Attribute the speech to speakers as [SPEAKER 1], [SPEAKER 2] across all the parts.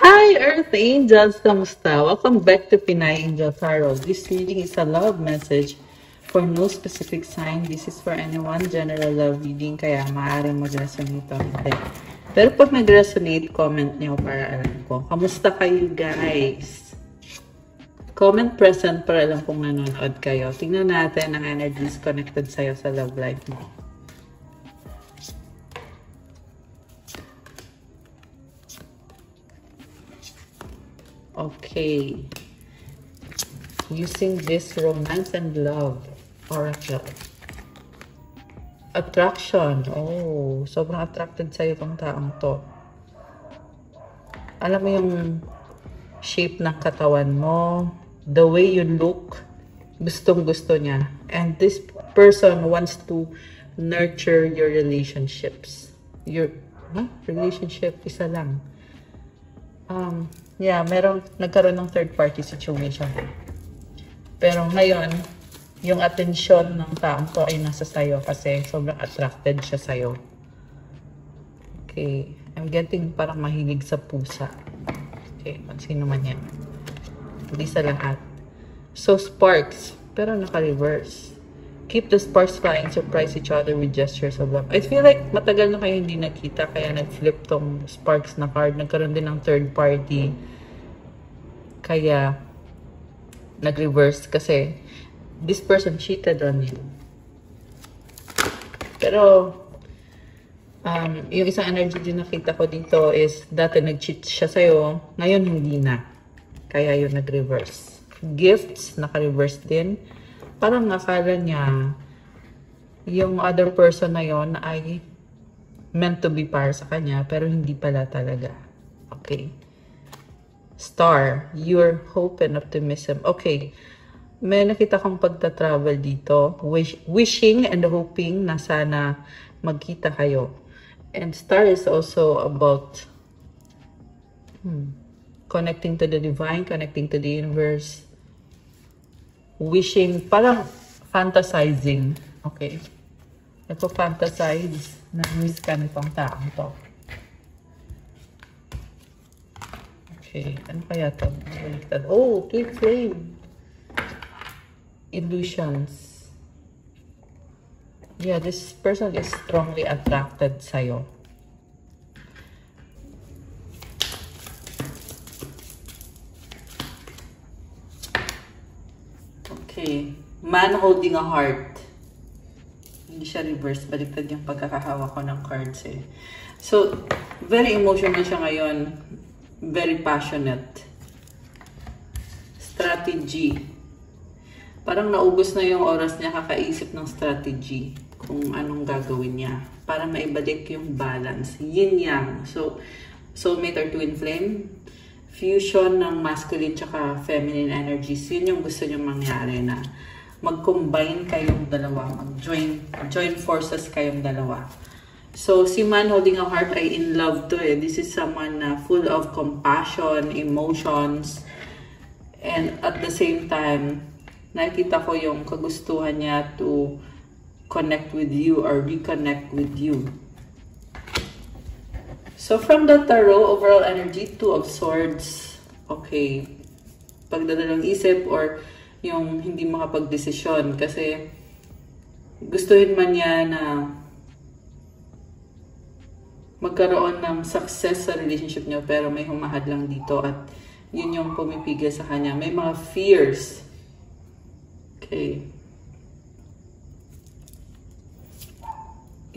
[SPEAKER 1] Hi, Earth Angels! Kamusta? Welcome back to Pinay Angel Tarot. This reading is a love message for no specific sign. This is for anyone, general love reading, kaya maaaring mag-resonate o hindi. Pero pag nag-resonate, comment niyo para alam ko. Kamusta kayo, guys? Comment present para alam kung nanonood kayo. Tingnan natin ang energies connected sa'yo sa love life mo. Okay. Using this romance and love oracle. Attraction. Oh, sobrang attracted sa'yo tong taong to. Alam mo yung shape ng katawan mo, the way you look, gustong-gusto niya. And this person wants to nurture your relationships. Your relationship, isa lang. Yeah, nagkaroon ng third party situation. Pero ngayon, yung atensyon ng taong to ay nasa sayo kasi sobrang attracted siya sayo. Okay, I'm getting parang mahilig sa pusa. Okay, sino man yan. Hindi sa lahat. So, sparks, pero naka-reverse. Keep the sparks flying, surprise each other with gestures of love. I feel like matagal na kayo hindi nakita, kaya nag-flip tong sparks na card. Nagkaroon din ng third party. Kaya, nag-reverse kasi this person cheated on you. Pero, yung isang energy din nakita ko dito is dati nag-cheat siya sa'yo, ngayon hindi na. Kaya yun nag-reverse. Gifts, naka-reverse din. Parang nakala niya yung other person na yon ay meant to be para sa kanya, pero hindi pala talaga. Okay. Star, your hope and optimism. Okay. May nakita kong pagta-travel dito. Wishing and hoping na sana magkita kayo. And star is also about connecting to the divine, connecting to the universe. Wishing, parang fantasizing. Okay. Nagpo-fantasize na miss ka nitong taong to. Okay. Ano kaya to? Oh, twin flame. Illusions. Yeah, this person is strongly attracted sa'yo. Okay. Man holding a heart. Hindi siya reverse. Baliktad yung pagkakahawa ko ng cards eh. So, very emotional siya ngayon. Very passionate. Strategy. Parang naubos na yung oras niya kakaisip ng strategy kung anong gagawin niya para maibalik yung balance. Yin-yang. So, soulmate or twin flame. Fusion ng masculine tsaka feminine energies. Yun yung gusto nyo mangyari na mag-combine kayong dalawa. Join forces kayong dalawa. So, si man holding a heart ay in love to eh. This is someone na full of compassion, emotions, and at the same time, nakita ko yung kagustuhan niya to connect with you or reconnect with you. So, from the tarot, overall energy, Two of Swords. Okay. Pagdadalang isip or yung hindi makapag-desisyon. Kasi gustuhin man niya na magkaroon ng success sa relationship niyo pero may humahad lang dito at yun yung pumipigil sa kanya. May mga fears. Okay.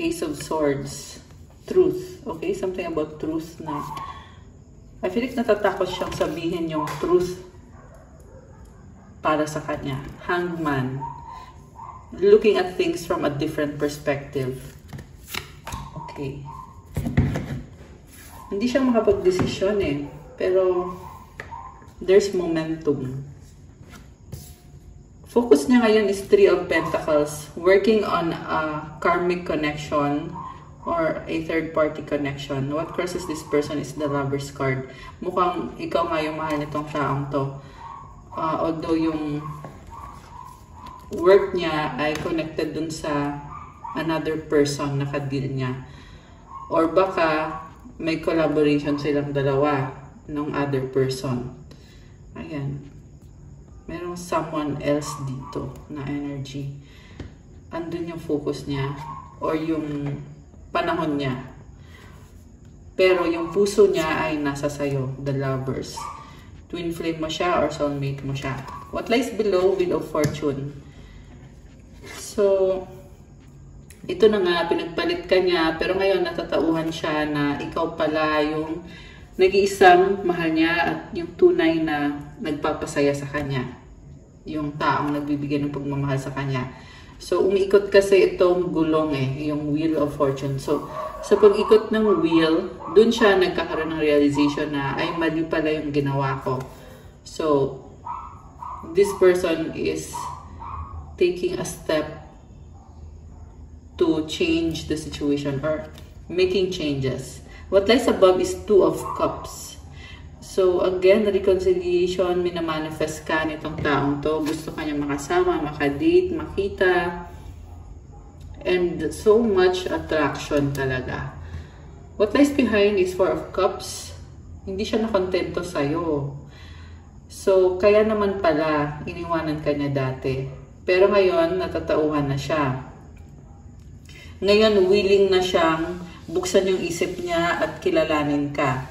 [SPEAKER 1] Ace of Swords. Truth. Okay, something about truth na I feel like natatakot siyang sabihin yung truth para sa kanya. Hangman. Looking at things from a different perspective. Okay. Hindi siya makapag-desisyon eh. Pero there's momentum. Focus niya ngayon is Three of Pentacles. Working on a karmic connection or a third-party connection. What crosses this person is the Lover's card. Mukhang ikaw nga yung mahal nitong taong to. Although yung work niya ay connected dun sa another person na ka-deal niya. Or baka may collaboration silang dalawa. ng other person. Ayan. Merong someone else dito na energy. Andun yung focus niya or yung panahon niya. Pero yung puso niya ay nasa sayo, the lovers. Twin flame mo siya or soulmate mo siya. What lies below? Wheel of Fortune. So, ito na nga, pinagpalit ka niya, pero ngayon natatauhan siya na ikaw pala yung nag-iisang mahal niya at yung tunay na nagpapasaya sa kanya. Yung taong nagbibigay ng pagmamahal sa kanya. So, umiikot kasi itong gulong yung Wheel of Fortune. So, sa pag-ikot ng wheel, dun siya nagkakaroon ng realization na, ay, mali pala yung ginawa ko. So, this person is taking a step to change the situation or making changes. What lies above is Two of Cups. So, again, reconciliation, minamanifest ka nitong taong to. Gusto ka niya makasama, makadate, makita. And so much attraction talaga. What lies behind is Four of Cups. Hindi siya nakontento sa'yo. So, kaya naman pala, iniwanan ka niya dati. Pero ngayon, natatauhan na siya. Ngayon, willing na siyang buksan yung isip niya at kilalanin ka.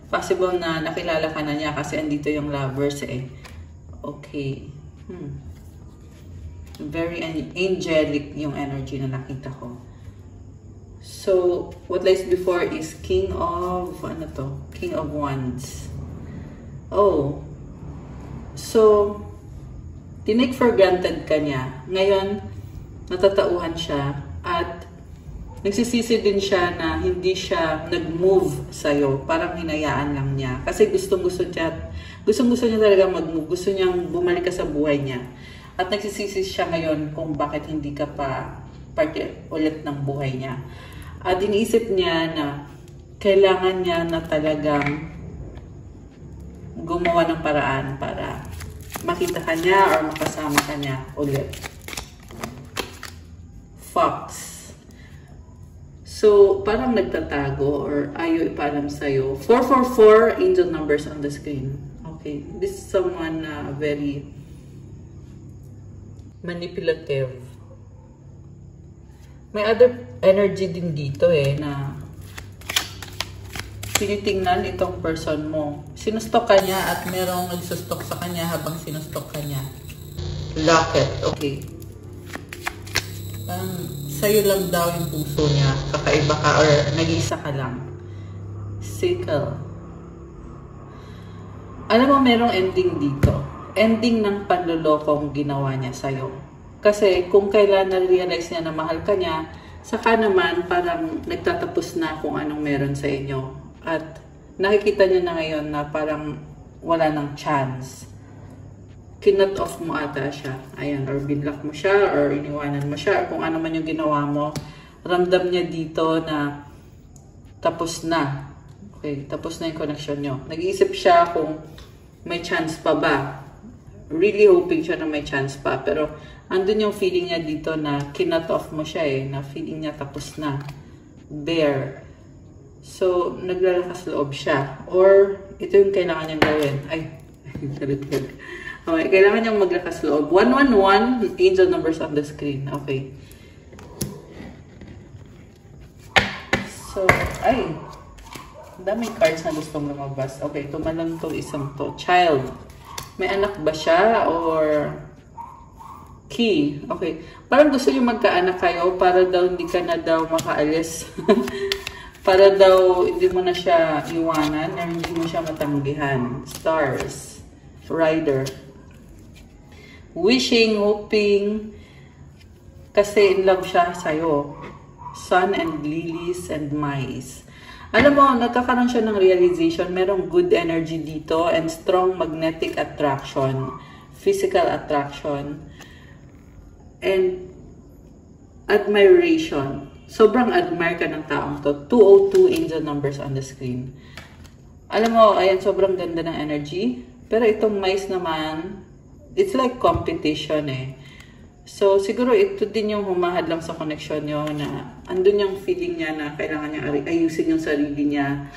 [SPEAKER 1] Possible na nakilala ka na niya kasi andito yung lovers Okay. Very angelic yung energy na nakita ko. So, what lies before is King of, King of Wands. Oh. So, tinake for granted ka niya. Ngayon, natatauhan siya at nagsisisi din siya na hindi siya nag-move sa'yo. Parang hinayaan lang niya. Kasi gustong-gusto niya talaga mag-move. Gusto niyang bumalik ka sa buhay niya. At nagsisisi siya ngayon kung bakit hindi ka pa parte ulit ng buhay niya. At iniisip niya na kailangan niya na talagang gumawa ng paraan para makita ka niya or makasama ka niya ulit. Fox. So, parang nagtatago or ayaw ipaalam sa'yo. 444 angel numbers on the screen. Okay. This is someone very manipulative. May other energy din dito na tinitingnan itong person mo. Sinustok ka niya at merong nagsustok sa kanya habang sinustok ka niya. Locket. Okay. Sa'yo lang daw yung puso niya. Kakaiba ka or nag-iisa ka lang. Sickle. Alam mo, merong ending dito. Ending ng panlulokong ginawa niya sa'yo. Kasi kung kailan na-realize niya na mahal ka niya, saka naman parang nagtatapos na kung anong meron sa inyo. At nakikita niya na ngayon na parang wala ng chance. Kinut off mo ata siya. Ayan, or binlock mo siya, or iniwanan mo siya, or kung ano man yung ginawa mo. Ramdam niya dito na tapos na. Okay, tapos na yung connection nyo. Nag-iisip siya kung may chance pa ba. Really hoping siya na may chance pa. Pero andun yung feeling niya dito na kinut off mo siya na feeling niya tapos na. Bear. So, naglalakas loob siya. Or, ito yung kailangan niyang gawin. Ay, talit-talit. Okay, kailangan niyang maglakas loob. 111, angel numbers on the screen. Okay. So, ay, daming cards na gustong lumabas. Okay, tumalang to isang to. Child. May anak ba siya or key? Okay. Parang gusto niyo magkaanak kayo para daw hindi ka na daw makaalis. Para daw hindi mo na siya iwanan or hindi mo siya matanggihan. Stars. Rider. Wishing, hoping, kasi in love siya sa'yo. Sun and lilies and mice. Alam mo, nagkakaroon siya ng realization, merong good energy dito and strong magnetic attraction, physical attraction, and admiration. Sobrang admire ka ng taong to. 202 angel numbers on the screen. Alam mo, ayan, sobrang ganda ng energy. Pero itong mice naman, it's like competition So, siguro ito din yung humahad lang sa connection nyo na andun yung feeling niya na kailangan niya ayusin yung sarili niya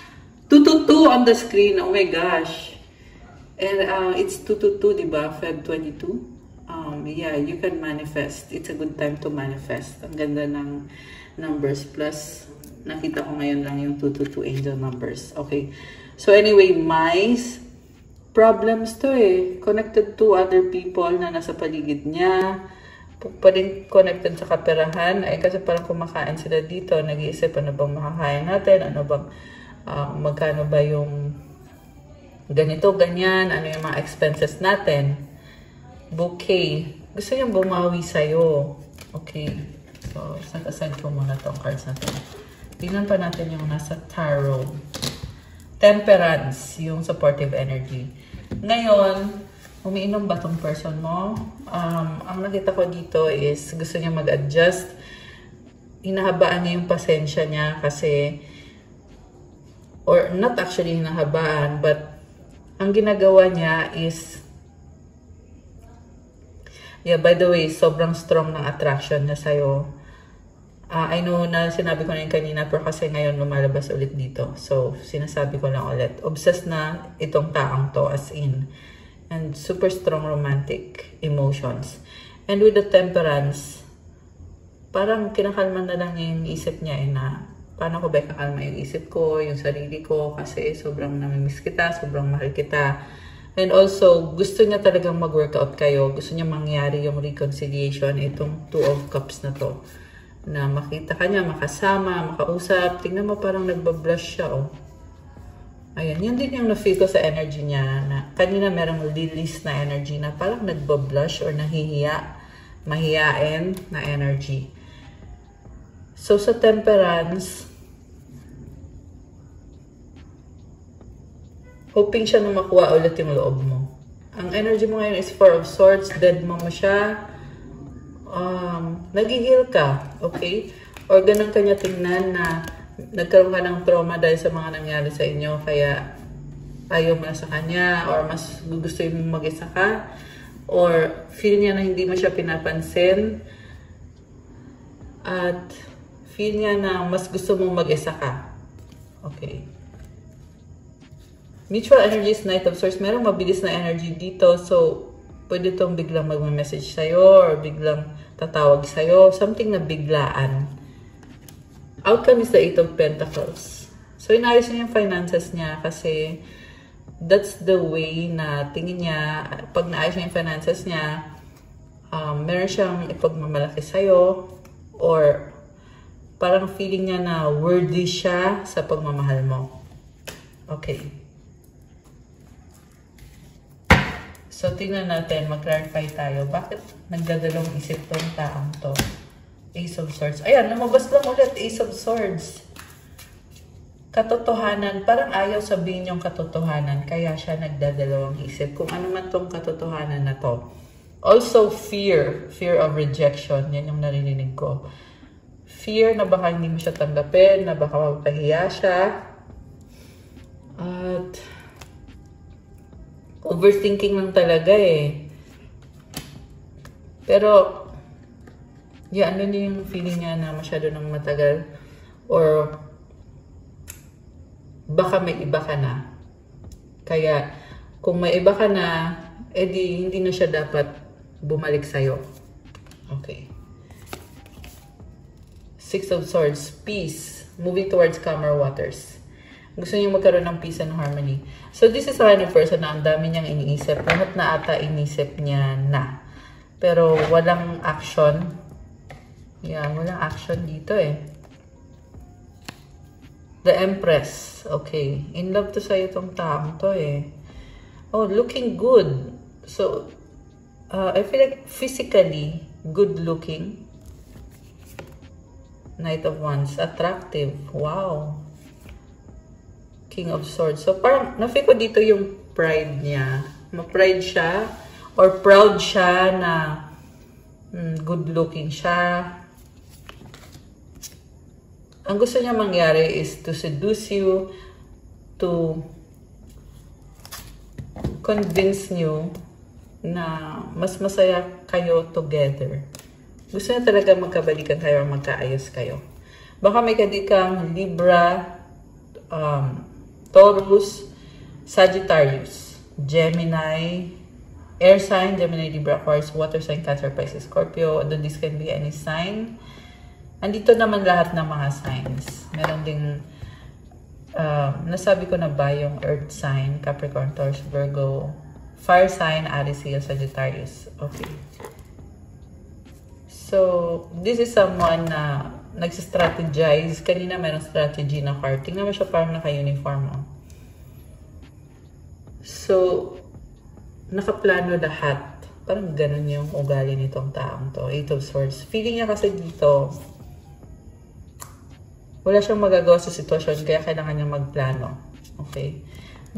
[SPEAKER 1] 222 on the screen. Oh my gosh. And it's 222, diba? Feb 22. Yeah, you can manifest. It's a good time to manifest. Ang ganda ng numbers. Plus, nakita ko ngayon lang yung 222 angel numbers. Okay. So anyway, mice, problems to eh. Connected to other people na nasa paligid niya. Pa rin connected sa kaperahan. Ay kasi parang kumakain sila dito. Nag-iisip, ano bang makakain natin? Ano bang, magkano ba yung ganito, ganyan? Ano yung mga expenses natin? Bouquet. Gusto niyang bumawi sa'yo. Okay. So, set-aside ko muna tong cards natin. Tingnan pa natin yung nasa tarot. Temperance, yung supportive energy. Ngayon, umiinom ba tong person mo? Ang nakita ko dito is gusto niya mag-adjust. Hinahabaan niya yung pasensya niya kasi, or not actually hinahabaan, but ang ginagawa niya is, yeah, by the way, sobrang strong ng attraction niya sa'yo. I know na sinabi ko na yun kanina, pero kasi ngayon lumalabas ulit dito. So, sinasabi ko lang ulit. Obsessed na itong taong to, as in. And super strong romantic emotions. And with the temperance, parang kinakalman na lang yung isip niya na, paano ko ba kakalma yung isip ko, yung sarili ko, kasi sobrang namimiss kita, sobrang mahal kita. And also, gusto niya talagang mag-workout kayo. Gusto niya mangyari yung reconciliation, itong 2 of Cups na to. Na makita ka niya, makasama, makausap. Tingnan mo parang nagbablush siya, oh. Ayan, yun din yung na-feel ko sa energy niya. Na kanina merong release na energy na parang nagbablush or nahihiya, mahiyain na energy. So, sa temperance, hoping siya na makuha ulit yung loob mo. Ang energy mo ngayon is 4 of Swords. Dead mo siya. Nagigil ka. Okay? Or ganun kanya tingnan na nagkaroon ka ng trauma dahil sa mga nangyari sa inyo. Kaya ayaw mo na sa kanya. Or mas gusto mong mag-isa ka. Or feel niya na hindi mo siya pinapansin. At feel niya na mas gusto mong mag-isa ka. Okay. Mutual energy is Knight of Swords. Merong mabilis na energy dito. So, pwede itong biglang mag-message sa'yo or biglang tatawag sa'yo. Something na biglaan. Outcome is the 8 of Pentacles. So, inayos niya yung finances niya kasi that's the way na tingin niya, pag naayos niya yung finances niya, meron siyang ipagmamalaki sa'yo or parang feeling niya na worthy siya sa pagmamahal mo. Okay. So, tingnan natin, mag-clarify tayo. Bakit nagdadalawang isip tong taong to? Ace of Swords. Ayan, lumabas lang ulit, Ace of Swords. Katotohanan. Parang ayaw sabihin yung katotohanan. Kaya siya nagdadalawang isip. Kung ano man tong katotohanan na to. Also, fear. Fear of rejection. Yan yung narinig ko. Fear na baka hindi mo siya tanggapin, na baka mapahiya siya. At overthinking lang talaga eh. Pero, yeah, ano yung feeling niya na masyado nang matagal? Or, baka may iba ka na. Kaya, kung may iba ka na, edi hindi na siya dapat bumalik sa'yo. Okay. 6 of Swords, peace. Moving towards calmer waters. Gusto niyo magkaroon ng peace and harmony. So, this is a kind of person na ang dami niyang iniisip. Lahat na ata inisip niya na. Pero, walang action. Yeah, walang action dito eh. The Empress. Okay. In love to sa'yo itong taong to eh. Oh, looking good. So, I feel like physically good looking. Knight of Wands. Attractive. Wow. King of Swords. So, parang na-feel ko dito yung pride niya. Ma-pride siya or proud siya na good looking siya. Ang gusto niya mangyari is to seduce you, to convince you na mas masaya kayo together. Gusto niya talaga magkabalikan kayo or magkaayos kayo. Baka may kadikang Libra, Taurus, Sagittarius, Gemini, air sign, Gemini, Libra, Aquarius, water sign, Cancer, Pisces, Scorpio. This can be any sign. Andito naman lahat ng mga signs. Meron ding, nasabi ko na ba yung earth sign, Capricorn, Taurus, Virgo, fire sign, Aries, Leo, Sagittarius. Okay. So, this is someone na nagsistrategize. Kanina merong strategy na card. Tingnan mo siya parang naka-uniform. Oh. So, nakaplano lahat. Parang ganun yung ugali nitong taong to. Eight of Swords. Feeling niya kasi dito, wala siyang magagawa sa sitwasyon, kaya kailangan niya magplano. Okay?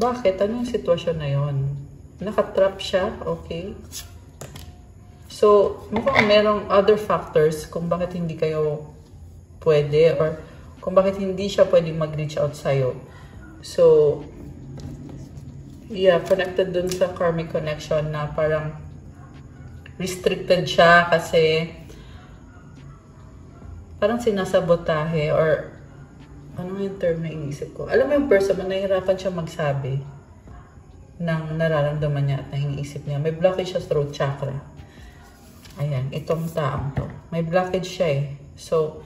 [SPEAKER 1] Bakit? Ano yung sitwasyon na yun? Nakatrap siya? Okay? So, mukhang merong other factors kung bakit hindi kayo pwede or kung bakit hindi siya pwedeng mag-reach out sa'yo. So, yeah, connected dun sa karmic connection na parang restricted siya kasi parang sinasabotahe or ano yung term na iniisip ko? Alam mo yung person na nahihirapan siya magsabi ng nararamdaman niya at naiisip niya. May blockage siya sa throat chakra. Ayan, itong taong to. May blockage siya eh. So,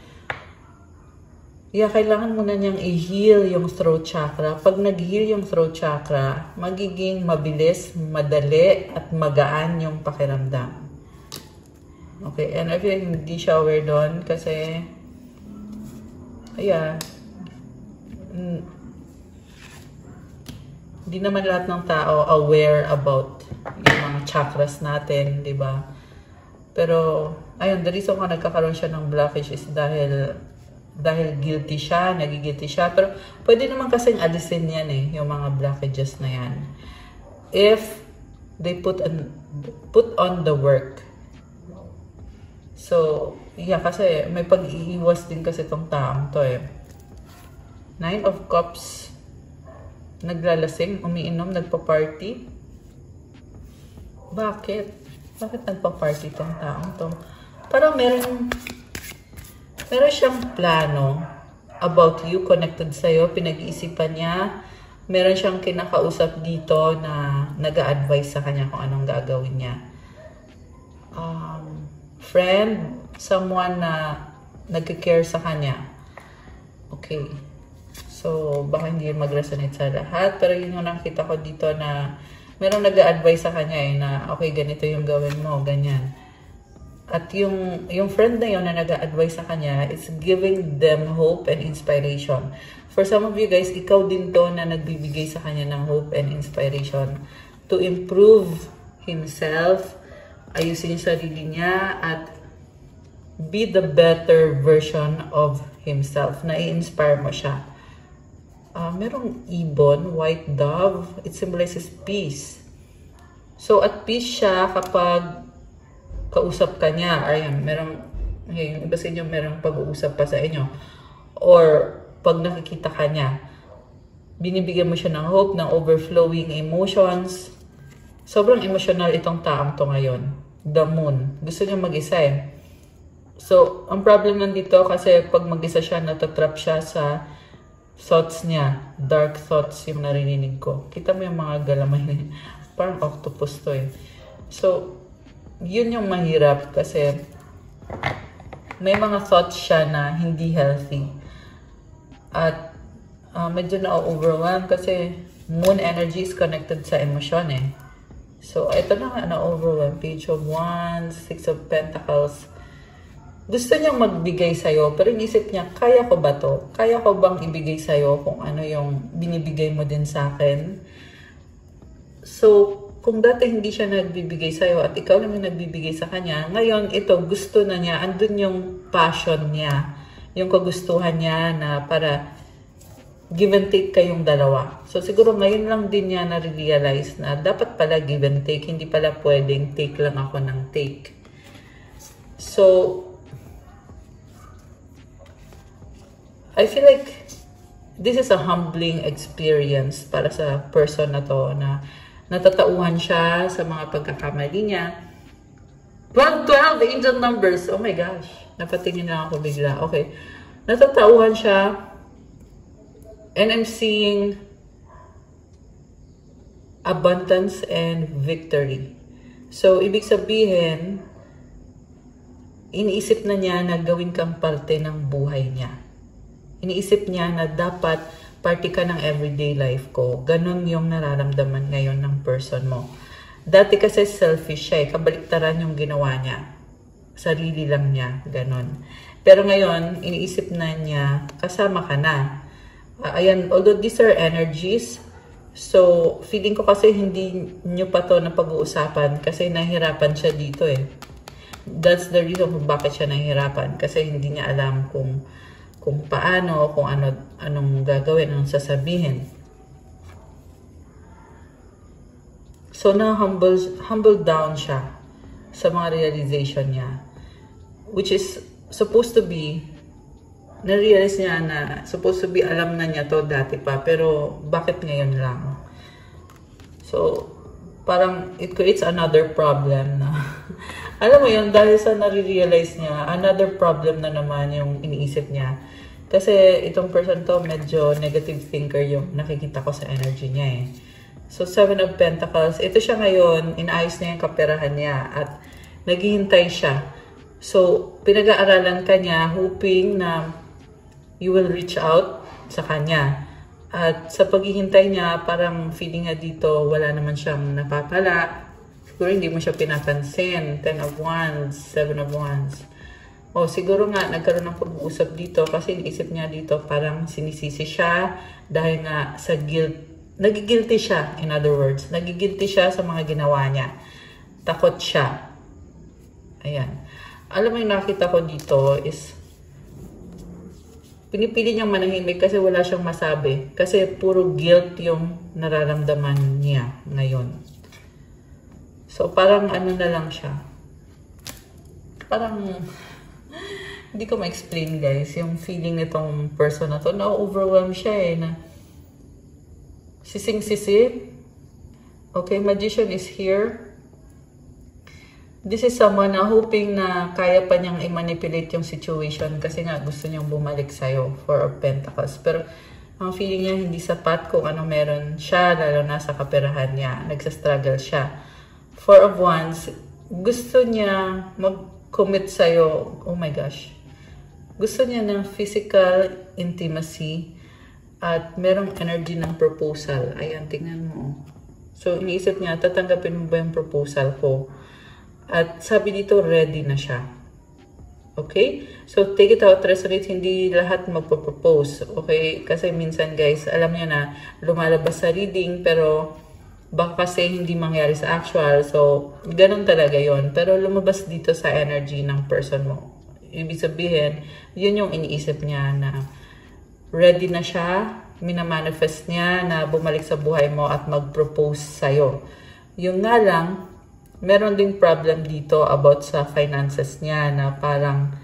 [SPEAKER 1] yeah, kailangan muna niyang i-heal yung throat chakra. Pag nag-heal yung throat chakra, magiging mabilis, madali, at magaan yung pakiramdam. Okay, and I feel like hindi siya aware doon kasi, yeah, hindi naman lahat ng tao aware about yung mga chakras natin, di ba? Pero, ayun, the reason kung nagkakaroon siya ng blockage is dahil guilty siya, nagigilty siya. Pero, pwede naman kasing alisin yan eh, yung mga blockages na yan. If they put on the work. So, yeah, kasi may pag-iiwas din kasi itong taong to eh. Nine of Cups, naglalasing, umiinom, nagpa-party. Bakit? Bakit nagpa-party itong taong to? Parang meron siyang plano about you, connected sa'yo, pinag-iisipan niya. Meron siyang kinakausap dito na nag-a-advise sa kanya kung anong gagawin niya. Friend, someone na nag-care sa kanya. Okay. So, baka hindi mag-resonate sa lahat. Pero yun yung nakita ko dito na merong nag-a-advise sa kanya eh, na okay, ganito yung gawin mo, ganyan. At yung friend na yun na nag-a-advise sa kanya is giving them hope and inspiration. For some of you guys, ikaw din to na nagbibigay sa kanya ng hope and inspiration to improve himself, ayusin yung sarili niya, at be the better version of himself. Na-i-inspire mo siya. Merong ibon, white dove. It symbolizes peace. So, at peace siya kapag kausap ka niya. Ayan, merong, yung iba sa inyo, merong pag-uusap pa sa inyo. Or, pag nakikita ka niya, binibigyan mo siya ng hope, ng overflowing emotions. Sobrang emotional itong taong to ngayon. The moon. Gusto niya mag-isa eh. So, ang problem nandito kasi pag mag-isa siya, natatrap siya sa thoughts niya. Dark thoughts yung narinig ko. Kita mo yung mga galamay niya. Parang octopus to eh. So, yun yung mahirap kasi may mga thoughts siya na hindi healthy. At medyo na-overwhelm kasi moon energy is connected sa emosyon eh. So, ito na nga na-overwhelm. Page of Wands, Six of Pentacles. Gusto niyang magbigay sa'yo, pero inisip niya, kaya ko ba to? Kaya ko bang ibigay sa'yo kung ano yung binibigay mo din sa akin? So, kung dati hindi siya nagbibigay sa'yo at ikaw naman nagbibigay sa kanya, ngayon ito, gusto na niya, andun yung passion niya, yung kagustuhan niya na para give and take kayong dalawa. So, siguro ngayon lang din niya na-realize na dapat pala give and take, hindi pala pwedeng take lang ako ng take. So, I feel like this is a humbling experience para sa person na to na natatauhan siya sa mga pagkakamali niya. 12, the angel numbers. Oh my gosh. Napatingin lang ako bigla. Okay. Natatauhan siya. And I'm seeing abundance, and victory. So, ibig sabihin, iniisip na niya na gawin kang parte ng buhay niya. Iniisip niya na dapat parte ka ng everyday life ko. Ganon yung nararamdaman ngayon ng person mo. Dati kasi selfish siya eh. Kabaliktaran yung ginawa niya. Sarili lang niya. Ganon. Pero ngayon, iniisip na niya, kasama ka na. Ayan, although these are energies, so feeling ko kasi hindi nyo pa to na pag-uusapan kasi nahihirapan siya dito eh. That's the reason kung bakit siya nahihirapan. Kasi hindi niya alam kung paano, kung anong gagawin, anong sasabihin. So, humble down siya sa mga realization niya. Which is supposed to be, na-realize niya na supposed to be alam na niya to dati pa. Pero, bakit ngayon lang? So, parang it creates another problem na alam mo yun, dahil sa nare-realize niya, another problem na naman yung iniisip niya. Kasi itong person to, medyo negative thinker yung nakikita ko sa energy niya eh. So, 7 of Pentacles, ito siya ngayon, inaayos niya yung kaperahan niya at naghihintay siya. So, pinag-aaralan ka niya, hoping na you will reach out sa kanya. At sa paghihintay niya, parang feeling niya dito, wala naman siyang napapala. Siguro hindi mo siya pinapansin. 10 of Wands, 7 of Wands. O siguro nga, nagkaroon ng pag-uusap dito kasi naisip niya dito parang sinisisi siya dahil nga sa guilt. Nagigilty siya, in other words. Nagigilty siya sa mga ginawa niya. Takot siya. Ayan. Alam mo yung nakita ko dito is pinipili niyang manahimik kasi wala siyang masabi. Kasi puro guilt yung nararamdaman niya ngayon. So, parang ano na lang siya. Parang, hindi ko ma-explain guys, yung feeling nitong person na to. Na-overwhelm siya eh, na sising-sisi. Okay, Magician is here. This is someone na hoping na kaya pa niyang i-manipulate yung situation kasi nga gusto niyang bumalik sa'yo, 4 of Pentacles. Pero, ang feeling niya hindi sapat kung ano meron siya, lalo na sa kaperahan niya. Nagsastruggle siya. 4 of Wands, gusto niya mag-commit sa'yo. Oh my gosh. Gusto niya ng physical intimacy at merong energy ng proposal. Ayan, tingnan mo. So, iniisip niya, tatanggapin mo ba yung proposal ko? At sabi dito, ready na siya. Okay? So, take it out, resonate. Hindi lahat magpo-propose. Okay? Kasi minsan, guys, alam niyo na, lumalabas sa reading, pero baka kasi hindi mangyari sa actual. So, ganun talaga yon. Pero lumabas dito sa energy ng person mo. Ibig sabihin, yun yung iniisip niya na ready na siya, minamanifest niya na bumalik sa buhay mo at mag-propose sa'yo. Yung nga lang, meron ding problem dito about sa finances niya na parang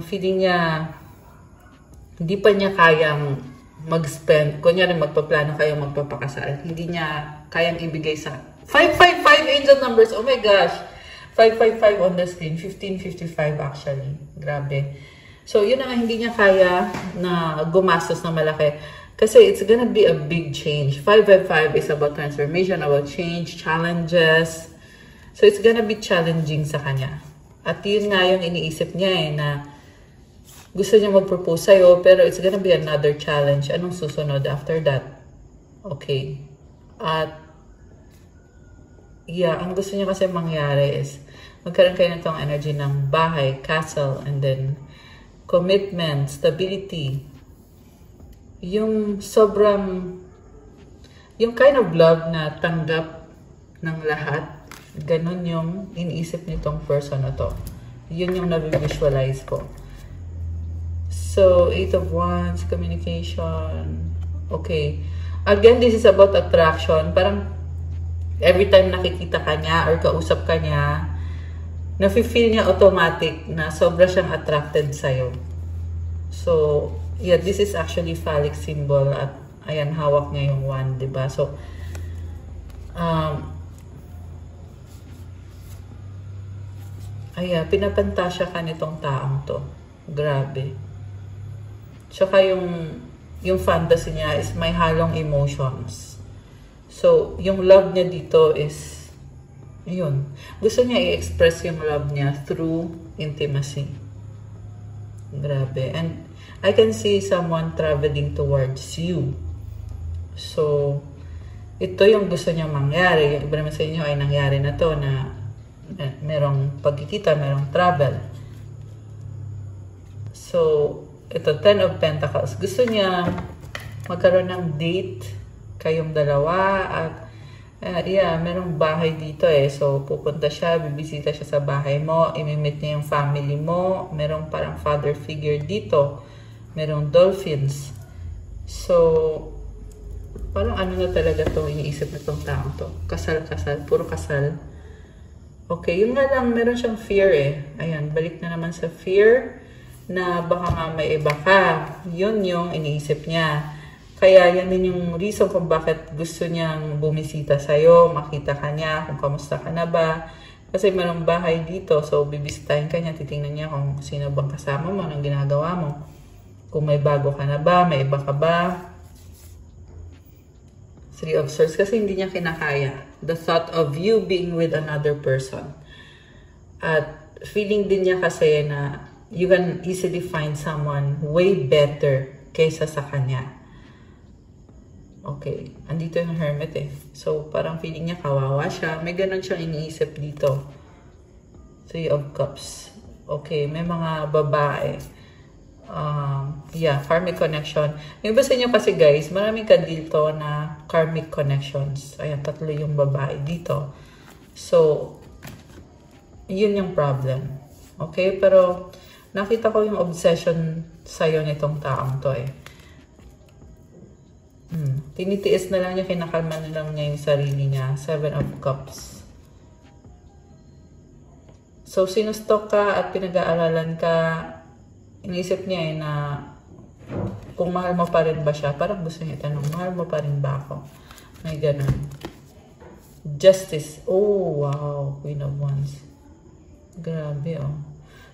[SPEAKER 1] feeling niya hindi pa niya kayang mag-spend. Kunyari magpaplano kayo magpapakasal. Hindi niya kayang ibigay sa 555 angel numbers. Oh my gosh. 555 on the screen. 1555 actually. Grabe. So, yun na nga, hindi niya kaya na gumastos na malaki. Kasi it's gonna be a big change. 555 is about transformation, about change, challenges. So, it's gonna be challenging sa kanya. At yun nga yung iniisip niya eh, na gusto niya mag-propose sa'yo, pero it's gonna be another challenge. Anong susunod after that? Okay. At, yeah, ang gusto niya kasi mangyari is, magkaroon kayo nitong energy ng bahay, castle, and then, commitment, stability. Yung sobrang, yung kind of love na tanggap ng lahat, ganun yung iniisip nitong person na to. Yun yung na-visualize ko. So, 8 of Wands, communication. Okay. Again, this is about attraction. Parang, every time nakikita ka niya or kausap ka niya, nafe-feel niya automatic na sobra siyang attracted sa'yo. So, yeah, this is actually phallic symbol at ayan, hawak niya yung wand, diba? So, ayan, pinapantasya ka nitong taong to. Grabe. Tsaka yung fantasy niya is may halong emotions. So, yung love niya dito is, yun. Gusto niya i-express yung love niya through intimacy. Grabe. And I can see someone traveling towards you. So, ito yung gusto niya mangyari. Yung iba naman sa inyo ay nangyari na to na merong pagkikita, merong travel. So, ito, 10 of Pentacles. Gusto niya magkaroon ng date kayong dalawa at yeah, merong bahay dito So, pupunta siya, bibisita siya sa bahay mo, imimit niya yung family mo, merong parang father figure dito, merong dolphins. So, parang ano na talaga to iniisip na tong taong to. Kasal-kasal, puro kasal. Okay, yun nga lang, meron siyang fear Ayan, balik na naman sa fear na baka nga may iba ka. Yun yung iniisip niya. Kaya yan din yung reason kung bakit gusto niyang bumisita sa'yo, makita ka niya, kung kamusta ka na ba. Kasi merong bahay dito, so bibisitahin ka niya, titingnan niya kung sino bang kasama mo, anong ginagawa mo. Kung may bago ka na ba, may iba ka ba. 3 of Swords, kasi hindi niya kinakaya. The thought of you being with another person. At feeling din niya kasi na you can easily find someone way better kaysa sa kanya. Okay, andito yung Hermit So, parang feeling niya kawawa siya. May ganun siyang iniisip dito. 3 of Cups. Okay, may mga babae. Yeah, karmic connection. Yung iba sa inyo kasi guys, maraming ka dito na karmic connections. Ayan, 3 yung babae dito. So, yun yung problem. Okay, pero nakita ko yung obsession sa'yo nitong taong to Tinitiis na lang niya, kinakalma na lang niya yung sarili niya. 7 of Cups. So, sinustok ka at pinag-aaralan ka, iniisip niya na kung mahal mo pa rin ba siya. Parang gusto niya itanong, mahal mo pa rin ba ako? May ganun. Justice. Oh, wow. Queen of Wands. Grabe,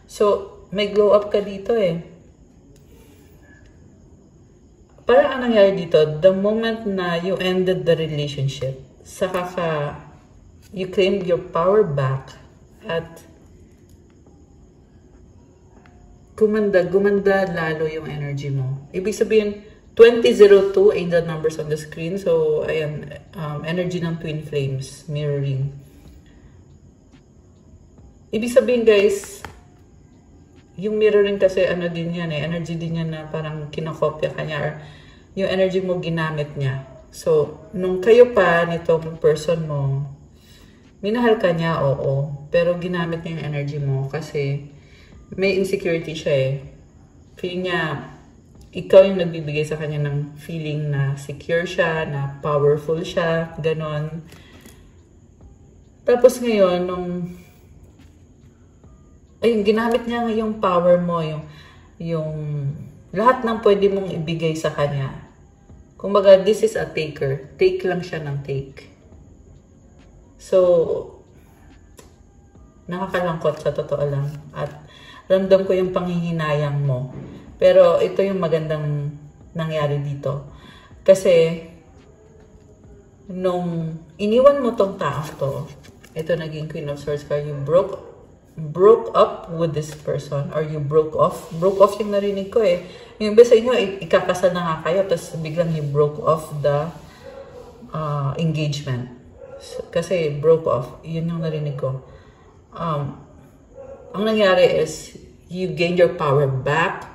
[SPEAKER 1] So, may glow up ka dito Parang ang nangyari dito, the moment na you ended the relationship, saka ka, you claimed your power back at gumanda lalo yung energy mo. Ibig sabihin, 2002 ain't the numbers on the screen. So, ayan, energy ng twin flames, mirroring. Ibig sabihin guys, yung mirroring kasi ano din yan energy din yan na parang kinokopya ka niya or yung energy mo ginamit niya. So, nung kayo pa nitong person mo, minahal ka niya, oo, pero ginamit niya yung energy mo kasi may insecurity siya Feeling niya, ikaw yung nagbibigay sa kanya ng feeling na secure siya, na powerful siya, ganon. Tapos ngayon, ayun, ginamit niya yung power mo, yung lahat ng pwede mong ibigay sa kanya. Kumbaga, this is a taker. Take lang siya ng take. So, nakakalangkot sa totoo lang. At ramdam ko yung panghihinayang mo. Pero ito yung magandang nangyari dito. Kasi, nung iniwan mo tong tao to, ito naging Queen of Swords card, you broke up with this person or you broke off yung narinig ko yung iba sa inyo ikakasal na nga kayo tapos biglang you broke off the engagement kasi broke off yun yung narinig ko ang nangyari is you gained your power back,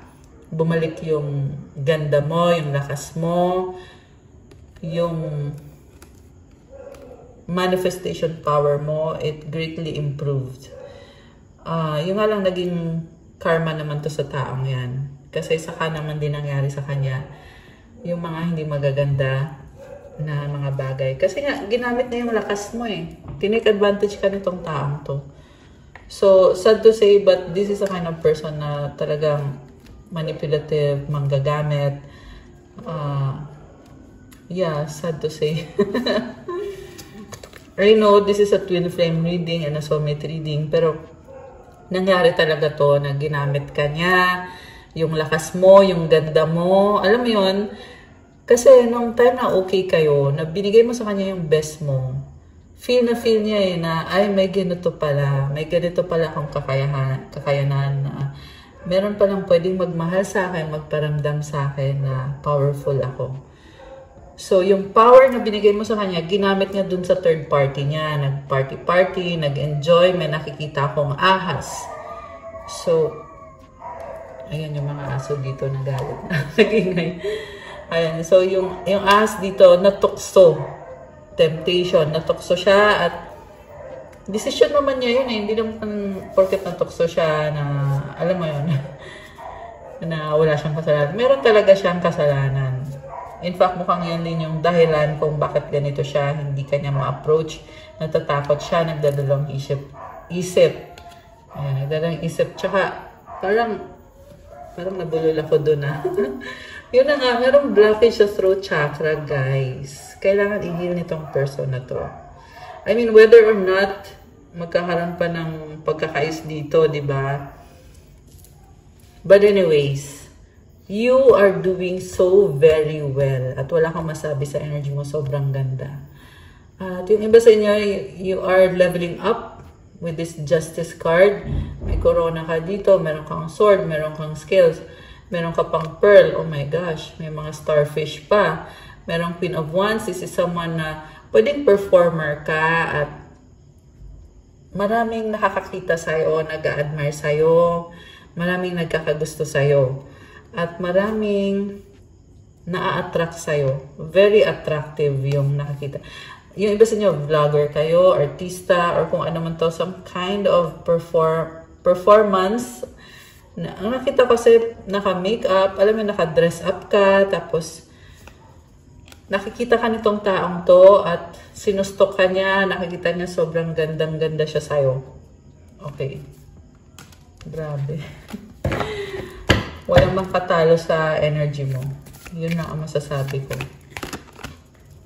[SPEAKER 1] bumalik yung ganda mo, yung lakas mo, yung manifestation power mo, it greatly improved. Yung nga lang naging karma naman to sa taong yan. Kasi saka naman din nangyari sa kanya yung mga hindi magaganda na mga bagay. Kasi nga, ginamit na yung lakas mo Tinake advantage ka nitong taong to. So, sad to say, but this is a kind of person na talagang manipulative, manggagamit. Yeah, sad to say. I know this is a twin flame reading and a soulmate reading, pero nangyari talaga to na ginamit ka niya, yung lakas mo, yung ganda mo, alam mo yun, Kasi nung time na okay kayo, na binigay mo sa kanya yung best mo, feel niya eh na, ay, may ganito pala akong kakayanan na meron palang pwedeng magmahal sa akin, magparamdam sa akin na powerful ako. So, yung power na binigay mo sa kanya, ginamit niya dun sa third party niya. Nag-party, nag-enjoy, may nakikita akong ahas. So, ayan yung mga aso dito na galit na. Nag-ingay. Ayan, so yung ahas dito, natukso. Temptation, natukso siya at decision naman niya yun eh. Hindi naman porket natukso siya na, alam mo yun, na wala siyang kasalanan. Meron talaga siyang kasalanan. In fact, mukhang yan din yung dahilan kung bakit ganito siya, hindi kanya ma-approach, natatakot siya, nagdadalawang isip. Ayan, nagdadalawang isip. Tsaka, parang nabulol ako doon ah. Yun na nga, merong blockage sa throat chakra, guys. Kailangan i-heal nitong person na to. I mean, whether or not magkakaroon pa ng pagkakais dito, di ba? But anyways, you are doing so very well. At wala kang masabi sa energy mo. Sobrang ganda. At yung iba sa inyo, you are leveling up with this justice card. May corona ka dito. Meron kang sword. Meron kang skills. Meron ka pang pearl. Oh my gosh. May mga starfish pa. Merong Queen of Wands. This is someone na pwedeng performer ka. At maraming nakakakita sa'yo. Nag-a-admire sa'yo. Maraming nagkakagusto sa'yo. At maraming na-attract sa'yo. Very attractive yung nakakita. Yung iba sa inyo, vlogger kayo, artista, or kung ano man to, some kind of performance. Ang nakita ko kasi naka-makeup, alam mo, naka-dress up ka, tapos nakikita ka nitong taong to at sinustok ka niya, nakikita niya sobrang gandang-ganda siya sa'yo. Okay. Grabe. Walang makatalo sa energy mo. Yun na ang masasabi ko.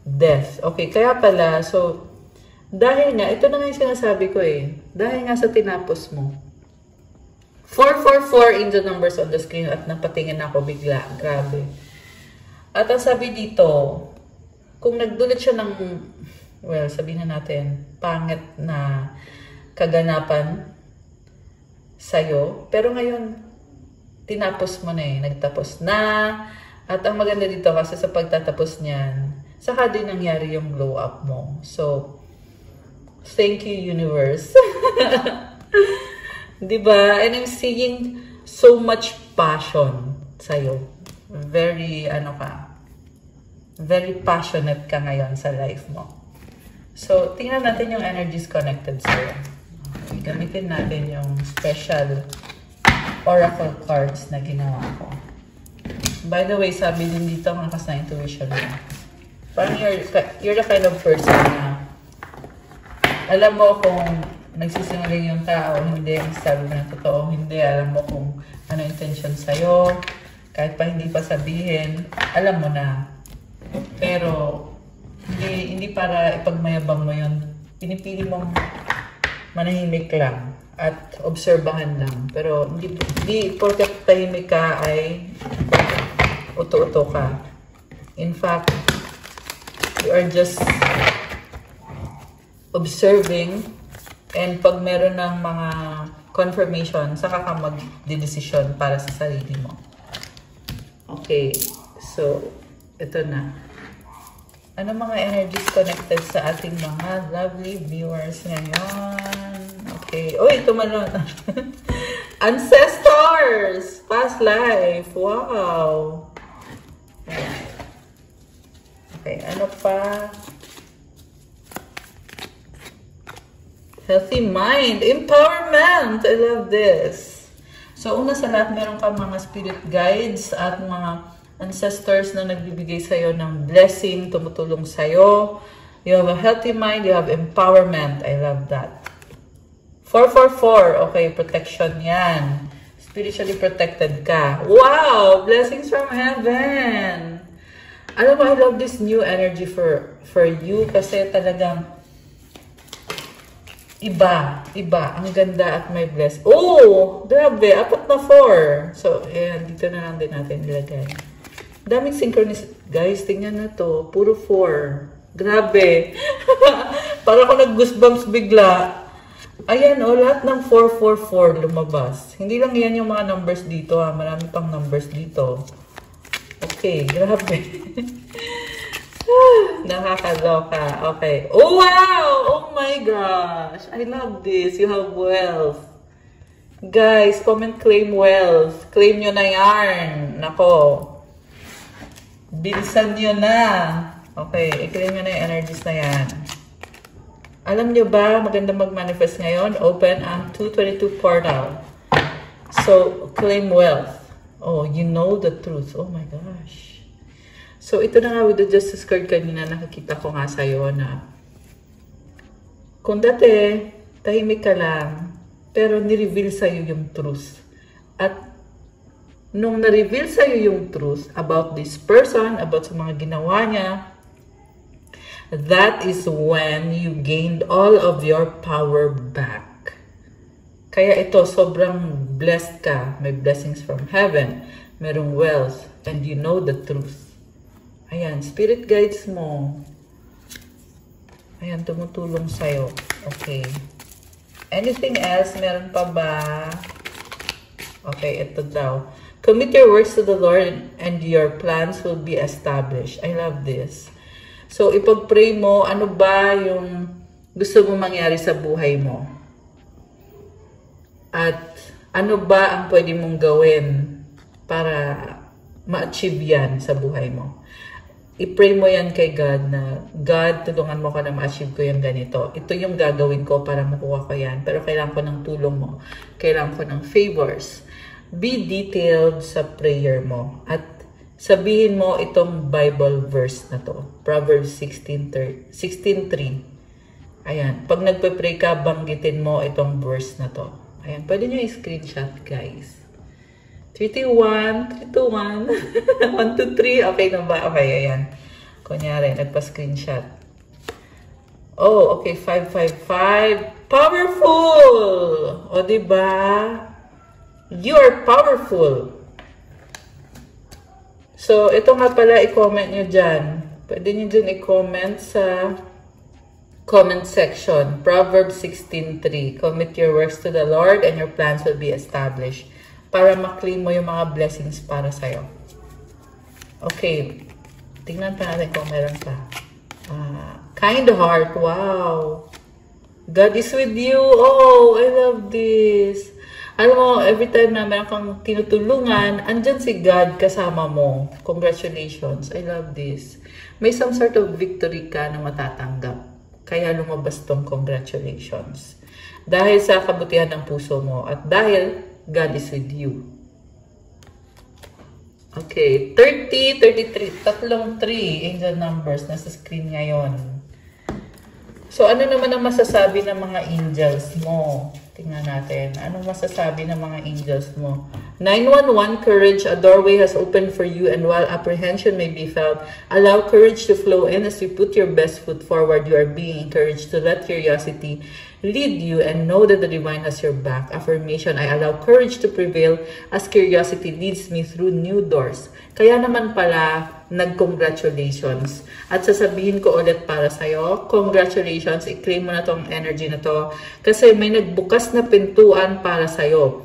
[SPEAKER 1] Death. Okay, kaya pala, so, dahil nga, ito na nga yung sinasabi ko eh. Dahil nga sa tinapos mo. 444 in the numbers on the screen at napatingin ako bigla. Grabe. At ang sabi dito, kung nagdulot siya ng, well, sabihin na natin, pangit na kaganapan sa'yo. Pero ngayon, tinapos mo na eh, nagtapos na. At ang maganda dito kasi sa pagtatapos niyan, saka din nangyari yung glow up mo. So, thank you, universe. Diba? And I'm seeing so much passion sa'yo. Very, very passionate ka ngayon sa life mo. So, tingnan natin yung energies connected sa'yo. Okay, gamitin natin yung special oracle cards na ginawa ko. By the way, sabi din dito, malakas na intuition mo. Parang you're the kind of person na alam mo kung nagsisinungaling yung tao, hindi, sabi mo na totoo, hindi, alam mo kung ano intention sa'yo, kahit pa hindi pa sabihin, alam mo na. Pero, hindi para ipagmayabang mo yun. Pinipili mong manahimik lang at obserbahan lang. Pero hindi porket tahimik ka ay uto-uto ka. In fact, you are just observing, and pag meron ng mga confirmation, saka ka mag-decision para sa sarili mo. Okay, so ito na. Ano mga energies connected sa ating mga lovely viewers ngayon? Okay. Uy, tumalon. Ancestors! Past life. Wow. Okay, ano pa? Healthy mind. Empowerment. I love this. So, una sa lahat, meron ka mga spirit guides at mga ancestors na nagbibigay sa'yo ng blessing, tumutulong sa'yo. You have a healthy mind. You have empowerment. I love that. 444. Okay, protection yan. Spiritually protected ka. Wow! Blessings from heaven. Alam mo, I love this new energy for you kasi talagang iba. Ang ganda at may bless. Oh! Grabe! 4 na 4. So, ayan. Dito na lang din natin ilagay. Daming synchronicity. Guys, tingnan na to. Puro 4. Grabe. Para ako nag-goosebumps bigla. Ayan, lahat ng 444 lumabas. Hindi lang yan yung mga numbers dito, ha. Marami pang numbers dito. Okay, grabe. Nakakaloka. Okay. Oh, wow! Oh my gosh. I love this. You have wealth. Guys, comment claim wealth. Claim nyo na yarn. Nako. Bilisan nyo na. Okay, i-claim nyo na yung energies na yan. Alam nyo ba, maganda mag-manifest ngayon? Open ang 222 portal. So, claim wealth. Oh, you know the truth. Oh my gosh. So, ito na nga with the Justice card kanina, nakikita ko nga sa'yo na kung dati, tahimik ka lang, pero ni-reveal sa'yo yung truth. At nung na-reveal sa'yo yung truth about this person, about sa mga ginawa niya, that is when you gained all of your power back. Kaya ito, sobrang blessed ka. May blessings from heaven. Merong wealth. And you know the truth. Ayan, spirit guides mo. Ayan, tumutulong sa'yo. Okay. Anything else? Meron pa ba? Okay, ito daw. Commit your works to the Lord and your plans will be established. I love this. So, ipag-pray mo, ano ba yung gusto mo mangyari sa buhay mo? At ano ba ang pwede mong gawin para ma-achieve yan sa buhay mo? I-pray mo yan kay God na, God, tulungan mo ko na ma-achieve ko yung ganito. Ito yung gagawin ko para makuha ko yan. Pero kailangan ko ng tulong mo. Kailangan ko ng favors. Be detailed sa prayer mo. At sabihin mo itong Bible verse na to. Proverbs 16:3. Ayan. Pag nagpe-pray ka, banggitin mo itong verse na to. Ayan. Pwede nyo i-screenshot, guys. 321. 123. Okay na ba? Okay, ayan. Kunyari, nagpa-screenshot. Oh, okay. 555. Powerful! O, diba? You are powerful. So, ito nga pala, i-comment nyo dyan. Pwede nyo dyan i-comment sa comment section. Proverbs 16:3. Commit your works to the Lord and your plans will be established. Para ma-claim mo yung mga blessings para sa'yo. Okay. Tingnan pa natin kung meron pa. Kind heart. Wow. God is with you. Oh, I love this. Alam mo, every time na meron kang tinutulungan, andyan si God kasama mo. Congratulations. I love this. May some sort of victory ka na matatanggap. Kaya lumabas tong congratulations. Dahil sa kabutihan ng puso mo at dahil God is with you. Okay. 30, 33. Tatlong 3 angel numbers nasa screen ngayon. So, ano naman ang masasabi ng mga angels mo? Tingnan natin. Anong masasabi ng mga angels mo? 911, courage. A doorway has opened for you and while apprehension may be felt, allow courage to flow in as you put your best foot forward. You are being encouraged to let curiosity lead you and know that the divine has your back. Affirmation, I allow courage to prevail as curiosity leads me through new doors. Kaya naman pala, nag-congratulations. At sasabihin ko ulit para sa'yo, congratulations, i-claim mo na tong energy na to. Kasi may nagbukas na pintuan para sa'yo.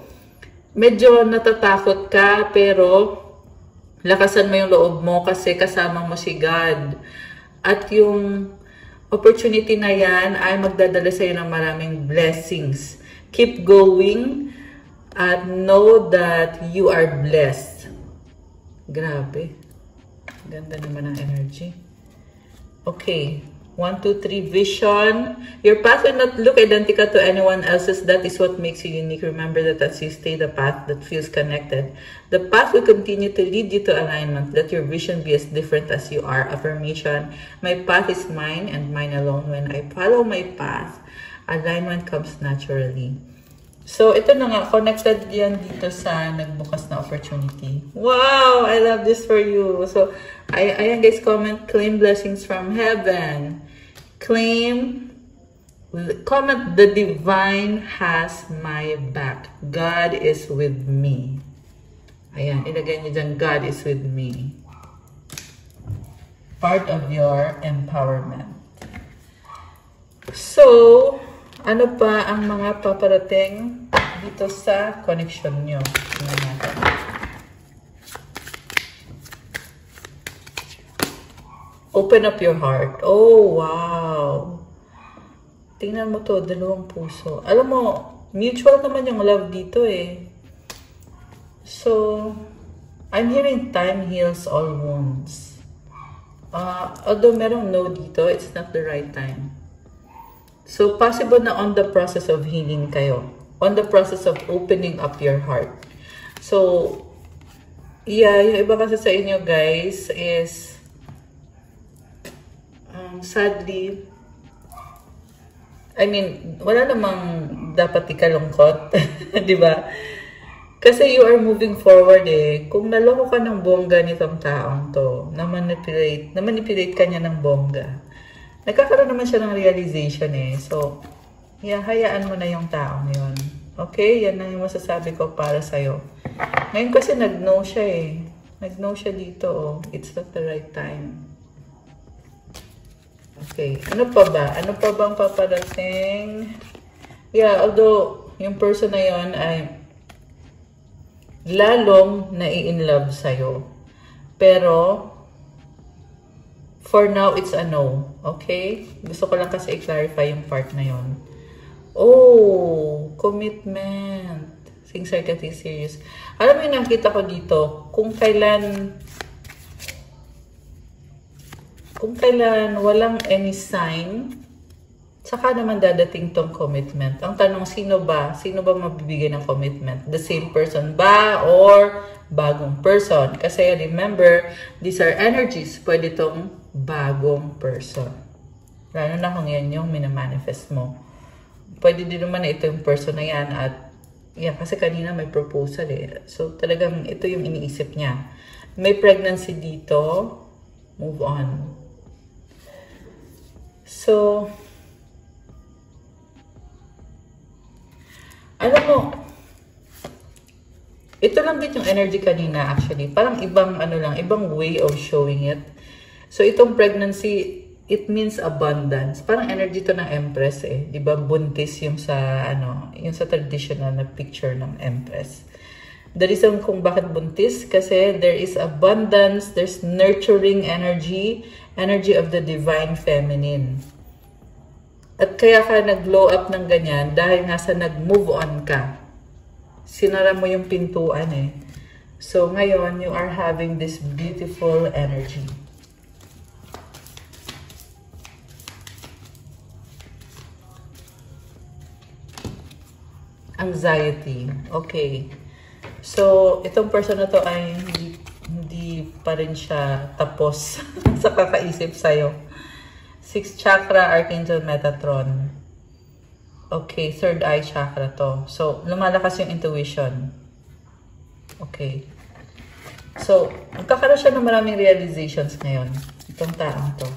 [SPEAKER 1] Medyo natatakot ka, pero lakasan mo yung loob mo kasi kasama mo si God. At yung opportunity na yan ay magdadala sa'yo ng maraming blessings. Keep going at know that you are blessed. Grabe. Ganda naman ang energy. Okay. 1, 2, 3. Vision. Your path will not look identical to anyone else's. That is what makes you unique. Remember that as you stay the path that feels connected, the path will continue to lead you to alignment. Let your vision be as different as you are. Affirmation. My path is mine and mine alone. When I follow my path, alignment comes naturally. So, ito na nga. Connected yan dito sa nagbukas na opportunity. Wow! I love this for you. So, ayan guys, comment, claim blessings from heaven. Claim, comment, the divine has my back. God is with me. Ayan, ilagay niyo dyan, God is with me. part of your empowerment. So, ano pa ang mga paparating dito sa connection nyo? Tingnan natin. Open up your heart. Oh, wow. Tingnan mo to, 2 puso. Alam mo, mutual naman yung love dito eh. So, I'm hearing time heals all wounds. Although merong no dito, it's not the right time. So, possible na on the process of healing kayo. On the process of opening up your heart. So, yeah, yung iba kasi sa inyo guys is, sadly, I mean, wala namang dapat ikalungkot, di ba? Kasi you are moving forward eh. Kung naloko ka ng bongga nitong taong to, na-manipulate ka niya ng bongga, nagkakaroon naman siya ng realization eh. So, yeah, hayaan mo na yung taong yun. Okay? Yan na yung masasabi ko para sa'yo. Ngayon kasi nag-no siya eh. Nag-no siya dito oh. It's not the right time. Okay. Ano pa ba? Ano pa bang paparating? Yeah, although yung person na yun ay lalong nai-inlove sa'yo. Pero, for now, it's a no. Okay? Gusto ko lang kasi i-clarify yung part na yun. Oh, commitment. Things are getting serious. Alam mo yung nakita ko dito, kung kailan walang any sign, saka naman dadating tong commitment. Ang tanong, sino ba mabibigyan ng commitment? The same person ba or bagong person? Kasi remember, these are energies. Pwede tong bagong person. Lalo na kung yan yung minamanifest mo. Pwede din naman na ito yung person na yan at yan, kasi kanina may proposal eh. So talagang ito yung iniisip niya. May pregnancy dito, move on. So, alam mo, ito lang din yung energy kanina actually. Parang ibang ibang way of showing it. So, itong pregnancy, it means abundance. Parang energy to ng Empress eh. Diba buntis yung sa, yung sa traditional na picture ng Empress. The reason kung bakit buntis, kasi there is abundance, there's nurturing energy of the divine feminine. At kaya ka nag-glow up ng ganyan dahil nga sa nag-move on ka. Sinara mo yung pintuan eh. So ngayon, you are having this beautiful energy. Anxiety. Okay. So, itong person na to ay hindi pa rin siya tapos sa kakaisip sa'yo. 6th chakra, Archangel Metatron. Okay, 3rd eye chakra to. So, lumalakas yung intuition. Okay. So, magkakaroon siya ng maraming realizations ngayon. Itong taong to.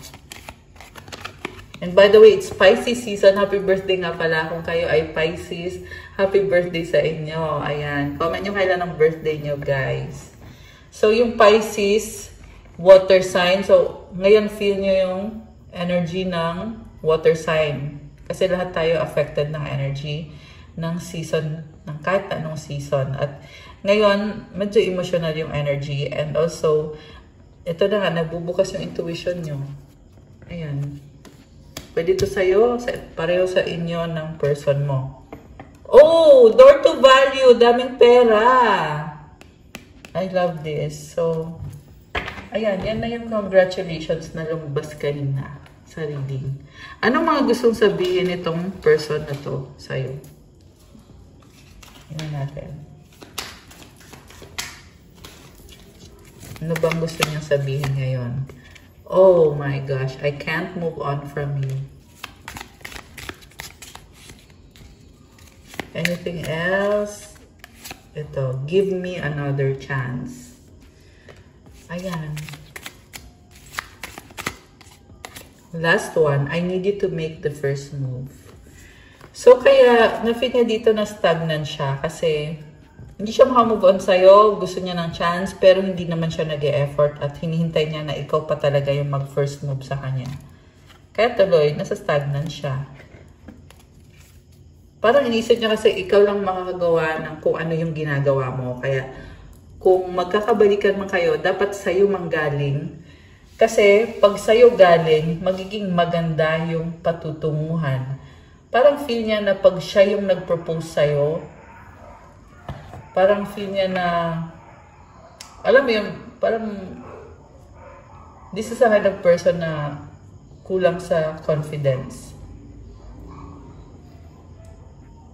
[SPEAKER 1] And by the way, it's Pisces season. Happy birthday nga pala kung kayo ay Pisces. Happy birthday sa inyo. Ayan. Comment nyo kailan ang birthday nyo, guys. So, yung Pisces, water sign. So, ngayon feel nyo yung energy ng water sign. Kasi lahat tayo affected ng energy ng season, ng kahit anong season. At ngayon, medyo emotional yung energy. And also, ito na nga, nagbubukas yung intuition nyo. Ayan. Pwede ito sa'yo, pareho sa inyo ng person mo. Oh, door to value, daming pera. I love this. So, ayan, yan na yung congratulations na lumabas kanina sa reading. Anong mga gustong sabihin itong person na to sa'yo? Yan natin. Ano bang gusto niyang sabihin ngayon? Oh my gosh, I can't move on from you. Anything else? Ito, give me another chance. Ayan. Last one, I need you to make the first move. So, kaya, na-feel niya dito na stagnant siya kasi Hindi siya makamove on sa'yo, gusto niya ng chance, pero hindi naman siya nag-e-effort at hinihintay niya na ikaw pa talaga yung mag-first move sa kanya. Kaya tuloy, nasa stagnant siya. Parang inisip niya kasi ikaw lang makakagawa ng kung ano yung ginagawa mo. Kaya kung magkakabalikan man kayo, dapat sa'yo manggaling. Kasi pag sa'yo galing, magiging maganda yung patutunguhan. Parang feel niya na pag siya yung nag-propose sa'yo, parang feel niya na, alam mo yun, parang, this is a kind of person na kulang sa confidence.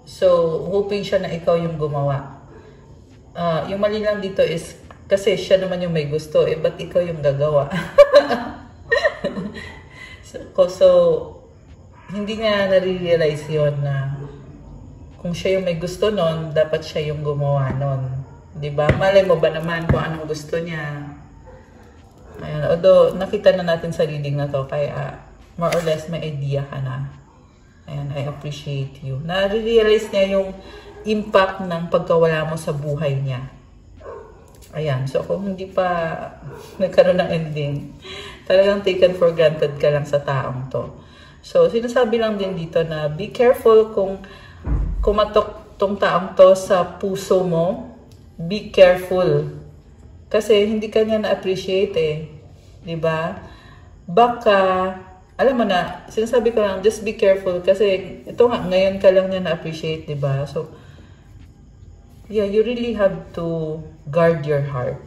[SPEAKER 1] So, hoping siya na ikaw yung gumawa. Yung mali lang dito is, kasi siya naman yung may gusto, ba't ikaw yung gagawa? so, hindi niya nare-realize yun na, kung siya yung may gusto nun, dapat siya yung gumawa nun. Diba? Malay mo ba naman kung anong gusto niya? Ayan. Although, nakita na natin sa reading na to, kaya more or less may idea ka na. Ayan, I appreciate you. Na-realize niya yung impact ng pagkawala mo sa buhay niya. Ayan. So, kung hindi pa nagkaroon ng ending, talagang taken for granted ka lang sa taong to. So, sinasabi lang din dito na be careful kung kumatok tong taong to sa puso mo, be careful. Kasi hindi ka niya na-appreciate eh. Diba? Baka, alam mo na, sinasabi ko lang, just be careful. Kasi ito nga, ngayon ka lang niya na-appreciate, diba? So, yeah, you really have to guard your heart.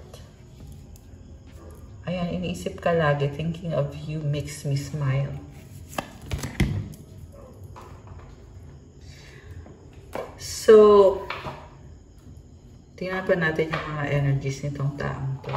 [SPEAKER 1] Ayan, iniisip ka lagi, thinking of you makes me smile. So, tingnan pa natin yung mga energies nitong taong to.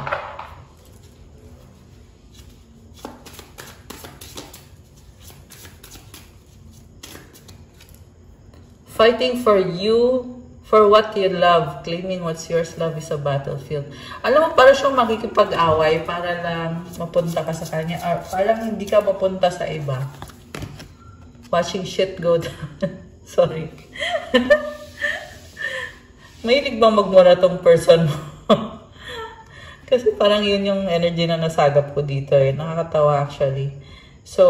[SPEAKER 1] Fighting for you, for what you love, claiming what's yours, love is a battlefield. Alam mo, para siyang makikipag-away para lang mapunta ka sa kanya. Or parang hindi ka mapunta sa iba. Watching shit go down. Sorry. Mahilig bang magmura tong person mo? Kasi parang yun yung energy na nasagap ko dito eh. Nakakatawa actually. So,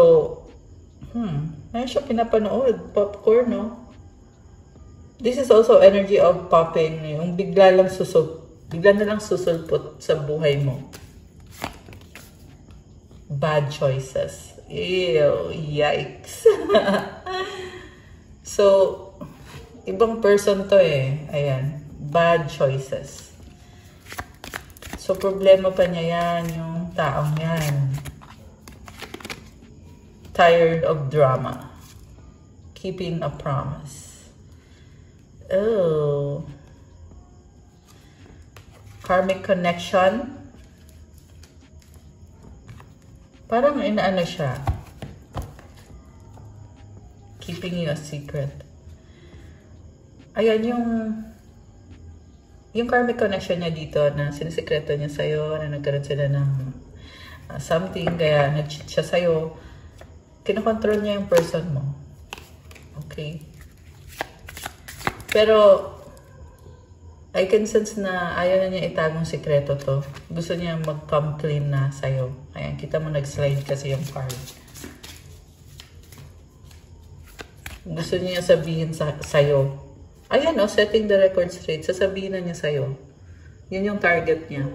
[SPEAKER 1] ayun siya pinapanood. Popcorn, no? This is also energy of popping. Yung bigla na lang susulpot sa buhay mo. Bad choices. Ew, yikes. So, ibang person to eh. Ayan. Bad choices. So, problema pa niya yan, yung taong yan. Tired of drama. Keeping a promise. Oh. Karmic connection. Parang inaano siya. Keeping you a secret. Ayan yung karmic connection niya dito na sinisikreto niya sa'yo, na nagkaroon sila ng something, kaya nag-cheat siya sa'yo. Kinokontrol niya yung person mo. Okay? Pero, I can sense na ayaw na niya itagong sikreto to. Gusto niya mag-come clean na sa'yo. Ayan, kita mo nag-slide kasi yung card. Gusto niya sabihin sa'yo. Ayan o, setting the record straight. Sasabihin na niya sa'yo. Yun yung target niya.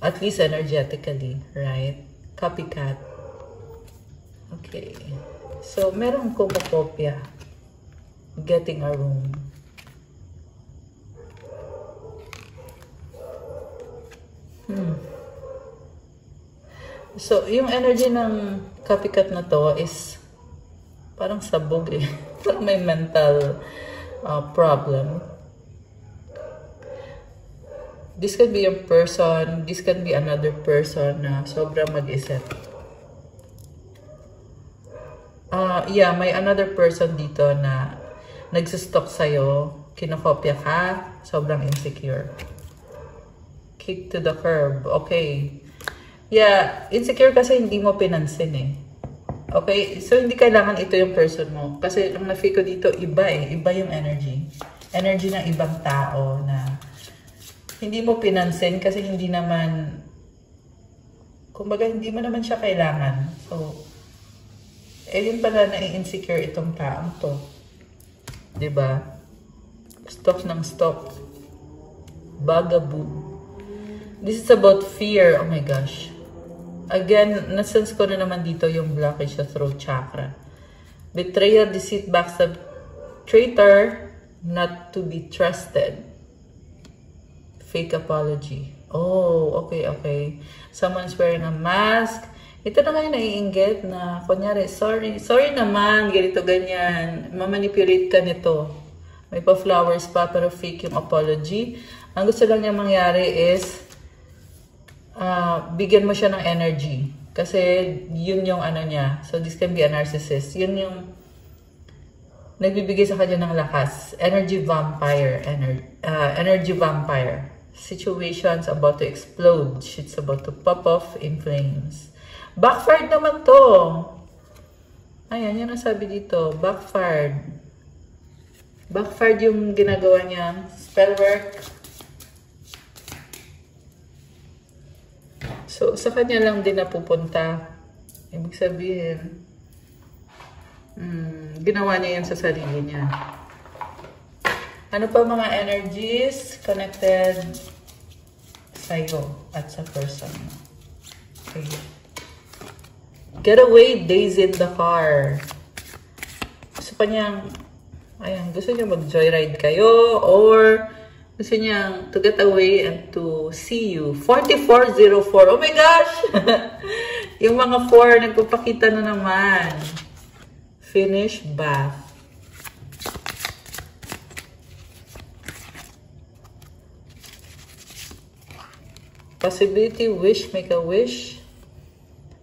[SPEAKER 1] At least energetically, right? Copycat. Okay. So, merong kumokopya. Getting a room. So, yung energy ng copycat na to is parang sabog eh. Parang may mental problem. This can be a person, this can be another person na sobrang mag-isip. Yeah, may another person dito na nagsistalk sa'yo, kinokopya ka, sobrang insecure. Kick to the curb. Okay. Yeah, insecure kasi hindi mo pinansin eh. Okay? So, hindi kailangan ito yung person mo. Kasi, ang na-feel ko dito, iba eh. Iba yung energy. Energy ng ibang tao na hindi mo pinansin kasi hindi naman, kumbaga, hindi mo naman siya kailangan. So, yun pala na-insecure itong taong to. Diba? Stock ng stock. Bugaboo. This is about fear. Oh my gosh. Again, nasense ko na naman dito yung blockage sa throat chakra. Betrayal, deceit, backstab, traitor, not to be trusted. Fake apology. Oh, okay. Someone's wearing a mask. Ito na kayo naiinggit na, kunyari, sorry naman, ganito, ganyan. Mamanipulate ka nito. May pa-flowers pa, pero fake yung apology. Ang gusto lang niya mangyari is, bigyan mo siya ng energy. Kasi, yun yung ano niya. So, this can be a narcissist. Yun yung nagbibigay sa kanya ng lakas. Energy vampire. Energy vampire. Situations about to explode. Shit's about to pop off in flames. Backfired naman to. Ayan, yun ang sabi dito. Backfired. Backfired yung ginagawa niya. Spell work. So, sa kanya lang din napupunta. Ibig sabihin, ginawa niya yan sa sarili niya. Ano pa mga energies connected sa'yo at sa person mo? Okay. Getaway days in the car. Gusto pa niyang, ayan, gusto niya mag-joyride kayo or gusto niya to get away and to see you. 4404. Oh my gosh! Yung mga 4 nagpapakita na naman. Finish bath. Possibility, wish, make a wish.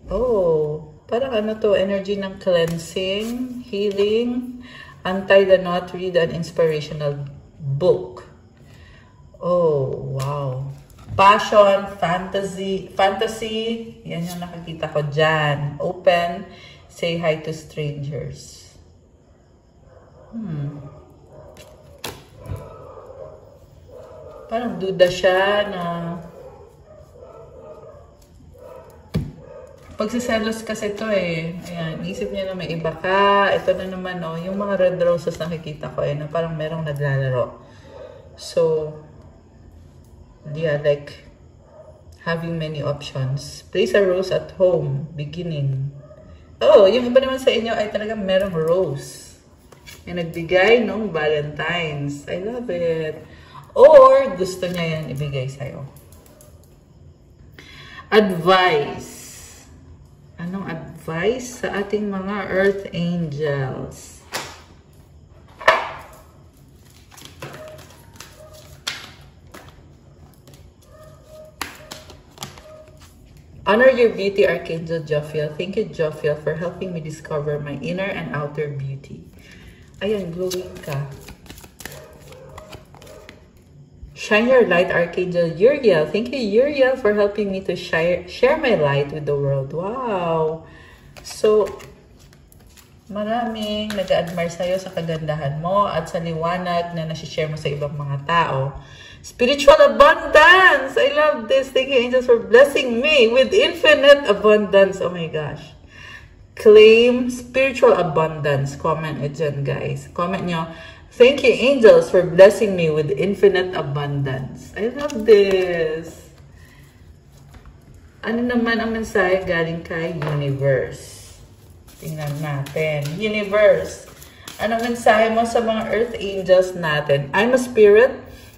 [SPEAKER 1] Oh, parang ano to, energy ng cleansing, healing, untie the knot, read an inspirational book. Oh, wow. Passion, fantasy, yan yung nakakita ko dyan. Open, say hi to strangers. Parang duda siya na pagsiselos kasi to eh. Ayan, isip niya na may iba ka. Ito na naman oh, yung mga red roses nakikita ko eh, na parang merong naglalaro. So, yeah, like having many options. Place a rose at home. Beginning. Oh, yung iba naman sa inyo ay talagang merong rose. Yung nagbigay nung Valentine's. I love it. Or, gusto niya yan ibigay sa'yo. Advice. Anong advice sa ating mga Earth Angels? Honor your beauty, Archangel Jophiel. Thank you, Jophiel, for helping me discover my inner and outer beauty. Ayan, glowing ka. Shine your light, Archangel Uriel. Thank you, Uriel, for helping me to share my light with the world. Wow! So, maraming nag-admire sa'yo sa kagandahan mo at sa liwanag na nasi-share mo sa ibang mga tao. Spiritual abundance! I love this. Thank you, angels, for blessing me with infinite abundance. Oh my gosh. Claim spiritual abundance. Comment it dyan, guys. Comment nyo. Thank you, angels, for blessing me with infinite abundance. I love this. Ano naman ang mensahe galing kay Universe? Tingnan natin. Universe. Anong mensahe mo sa mga Earth Angels natin? I'm a spirit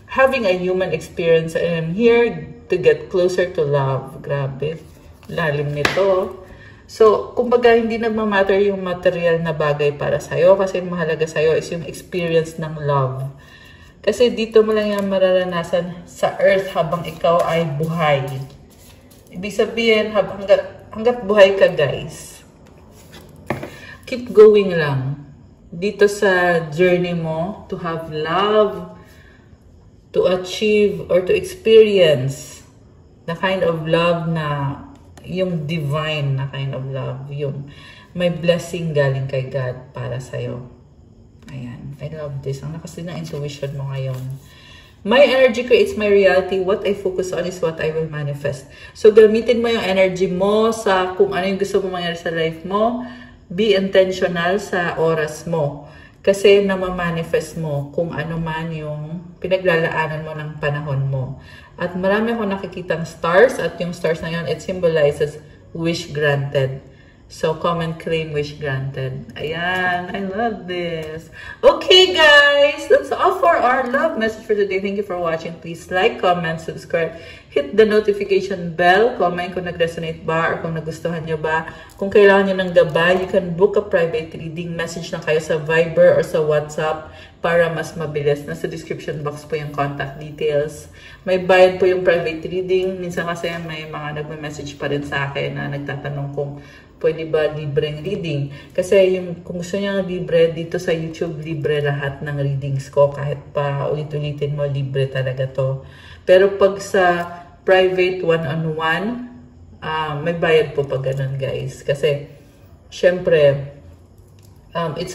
[SPEAKER 1] having a human experience and I'm here to get closer to love. Grabe. Lalim nito. So, kumbaga, hindi nagmamatter yung material na bagay para sa'yo kasi mahalaga sa'yo is yung experience ng love. Kasi dito mo lang yung mararanasan sa earth habang ikaw ay buhay. Ibig sabihin, hanggat buhay ka, guys. Keep going lang. Dito sa journey mo to have love, to achieve or to experience the kind of love na yung divine na kind of love, yung may blessing galing kay God para sa'yo. Ayan, I love this. Ang lakas din ng intuition mo ngayon. My energy creates my reality. What I focus on is what I will manifest. So, gamitin mo yung energy mo sa kung ano yung gusto mo mangyari sa life mo. Be intentional sa oras mo. Kasi namamanifest mo kung ano man yung pinaglalaanan mo ng panahon mo. At marami akong nakikitang stars. At yung stars na yun, it symbolizes wish granted. So, comment, claim, wish granted. Ayan, I love this. Okay, guys, that's all for our love message for today. Thank you for watching. Please like, comment, subscribe, hit the notification bell, comment kung nag-resonate ba or kung nagustuhan nyo ba. Kung kailangan nyo ng gabay, you can book a private reading. Message lang kayo sa Viber or sa WhatsApp para mas mabilis. Nasa description box po yung contact details. May bayad po yung private reading. Minsan kasi may mga nagme-message pa rin sa akin na nagtatanong kung pwede ba libreng reading? Kasi yung, kung gusto niya libre, dito sa YouTube, libre lahat ng readings ko. Kahit pa ulit-ulitin mo, libre talaga to. Pero pag sa private one-on-one, may bayad po pag ganun, guys. Kasi, syempre, it's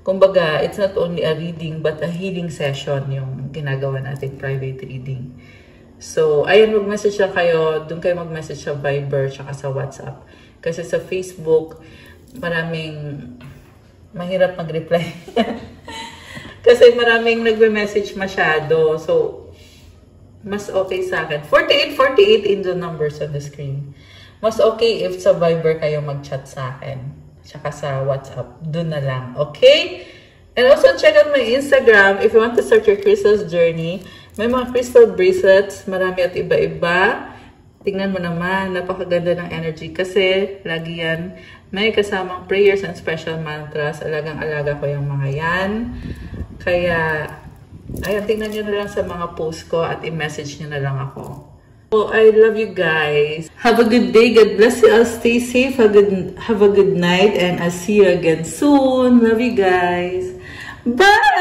[SPEAKER 1] kumbaga, it's not only a reading, but a healing session yung ginagawa natin private reading. So, ayun, mag-message lang kayo. Doon kayo mag-message sa Viber tsaka sa WhatsApp. Kasi sa Facebook, maraming mahirap mag-reply. Kasi maraming nagme-message masyado. So, mas okay sa akin. 4848 in the numbers on the screen. Mas okay if sa Viber kayo mag-chat sa akin. Tsaka sa WhatsApp. Doon na lang. Okay? And also, check out my Instagram if you want to start your crystals journey. May mga crystal bracelets, marami at iba-iba. Tingnan mo naman, napakaganda ng energy kasi lagi yan may kasamang prayers and special mantras. Alagang-alaga ko yung mga yan. Kaya, ayun, tingnan nyo na lang sa mga post ko at i-message nyo na lang ako. So, I love you guys. Have a good day. God bless you all. Stay safe. Have a good night. And I'll see you again soon. Love you guys. Bye!